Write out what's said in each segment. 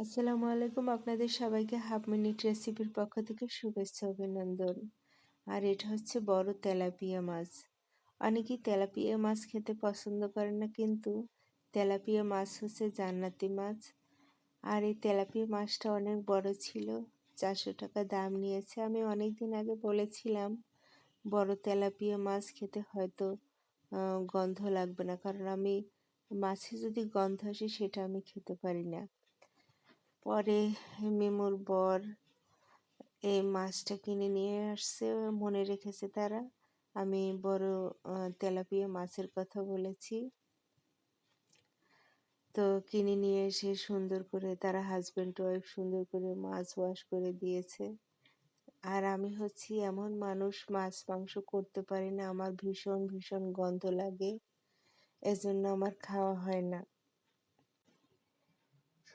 আসসালামু আলাইকুম। আপনাদের সবাইকে হাফ মিনিট রেসিপির পক্ষ থেকে শুভেচ্ছা অভিনন্দন। আর এটা হচ্ছে বড় তেলাপিয়া মাছ। অনেকেই তেলাপিয়া মাছ খেতে পছন্দ করেন না, কিন্তু তেলাপিয়া মাছ হচ্ছে জান্নাতি মাছ। আর এই তেলাপিয়া মাছটা অনেক বড় ছিল, 400 টাকা দাম নিয়েছে। আমি অনেক দিন আগে বলেছিলাম বড় তেলাপিয়া মাছ খেতে হয়তো গন্ধ লাগবে না, কারণ আমি মাছে যদি গন্ধ আসে সেটা আমি খেতে পারি না। পরে মিমুর বর এই মাছটা কিনে নিয়ে আসছে, মনে রেখেছে তারা। আমি বড় তেলাপিয়া মাছের কথা বলেছি। তো কিনে নিয়ে এসে সুন্দর করে তারা হাজব্যান্ড ওয়াইফ সুন্দর করে মাছ ওয়াশ করে দিয়েছে। আর আমি হচ্ছি এমন মানুষ, মাছ মাংস করতে পারি না, আমার ভীষণ ভীষণ গন্ধ লাগে, এজন্য আমার খাওয়া হয় না।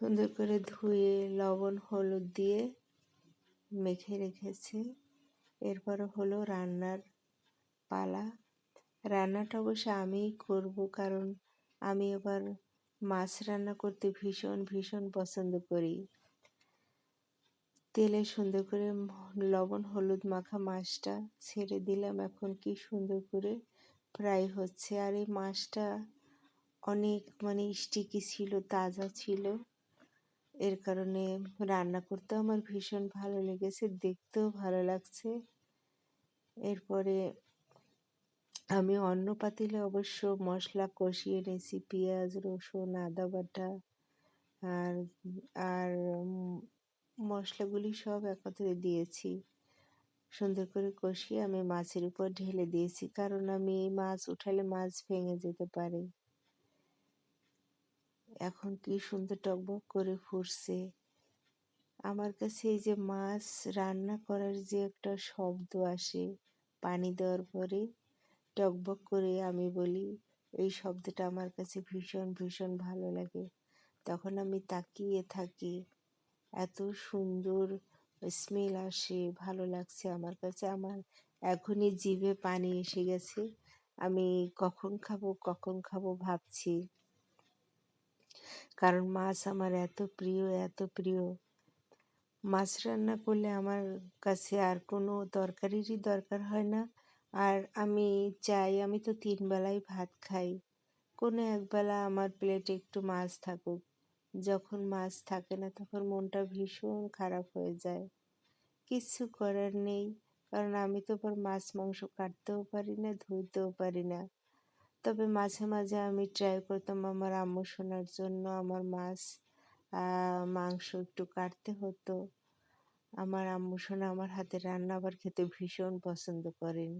সুন্দর করে ধুয়ে লবণ হলুদ দিয়ে মেখে রেখেছে। এরপরে হলো রান্নার পালা। রান্নাটা অবশ্য আমিই করব, কারণ আমি আবার মাছ রান্না করতে ভীষণ ভীষণ পছন্দ করি। তেলে সুন্দর করে লবণ হলুদ মাখা মাছটা ছেড়ে দিলাম। এখন কি সুন্দর করে ফ্রাই হচ্ছে। আর এই মাছটা অনেক স্টিকি ছিল, তাজা ছিল। এর কারণে রান্না করতেও আমার ভীষণ ভালো লেগেছে, দেখতেও ভালো লাগছে। এরপরে আমি অন্য পাতিলে অবশ্য মশলা কষিয়ে নিয়েছি, পেঁয়াজ রসুন আদা বাটা আর আর মশলাগুলি সব একত্রে দিয়েছি। সুন্দর করে কষিয়ে আমি মাছের উপর ঢেলে দিয়েছি, কারণ আমি মাছ উঠালে মাছ ভেঙে যেতে পারে। এখন কি সুন্দর টকবক করে ফুটছে। আমার কাছে এই যে মাছ রান্না করার যে একটা শব্দ আসে পানি দেওয়ার পরে টকবক করে, আমি বলি এই শব্দটা আমার কাছে ভীষণ ভীষণ ভালো লাগে। তখন আমি তাকিয়ে থাকি, এত সুন্দর স্মেল আসে, ভালো লাগছে আমার কাছে। আমার এখনই জিভে পানি এসে গেছে, আমি কখন খাবো কখন খাবো ভাবছি, কারণ মাছ আমার এত প্রিয় এত প্রিয়। মাছ রান্না করলে আমার কাছে আর কোনো তরকারিরই দরকার হয় না। আর আমি চাই, আমি তো 3 বেলাই ভাত খাই, কোনো একবেলা আমার প্লেটে একটু মাছ থাকুক। যখন মাছ থাকে না তখন মনটা ভীষণ খারাপ হয়ে যায়। কিচ্ছু করার নেই, কারণ আমি তো আবার মাছ মাংস কাটতেও পারি না, ধুইতেও পারি না। তবে মাঝে মাঝে আমি ট্রাই করতাম আমার আম্মু শোনার জন্য, আমার মাছ মাংস একটু কাটতে হতো। আমার আম্মু শোনা আমার হাতের রান্না আবার খেতে ভীষণ পছন্দ করেন।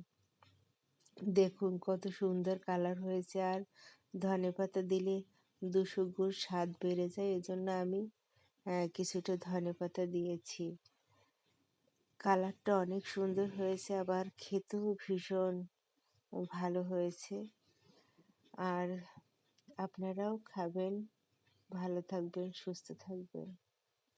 দেখুন কত সুন্দর কালার হয়েছে, আর ধনেপাতা দিলে 200 গুণ স্বাদ বেড়ে যায়, এজন্য আমি কিছুটা ধনেপাতা দিয়েছি। কালারটা অনেক সুন্দর হয়েছে, আবার খেতেও ভীষণ ভালো হয়েছে। আর আপনারাও খাবেন, ভালো থাকবেন, সুস্থ থাকবেন।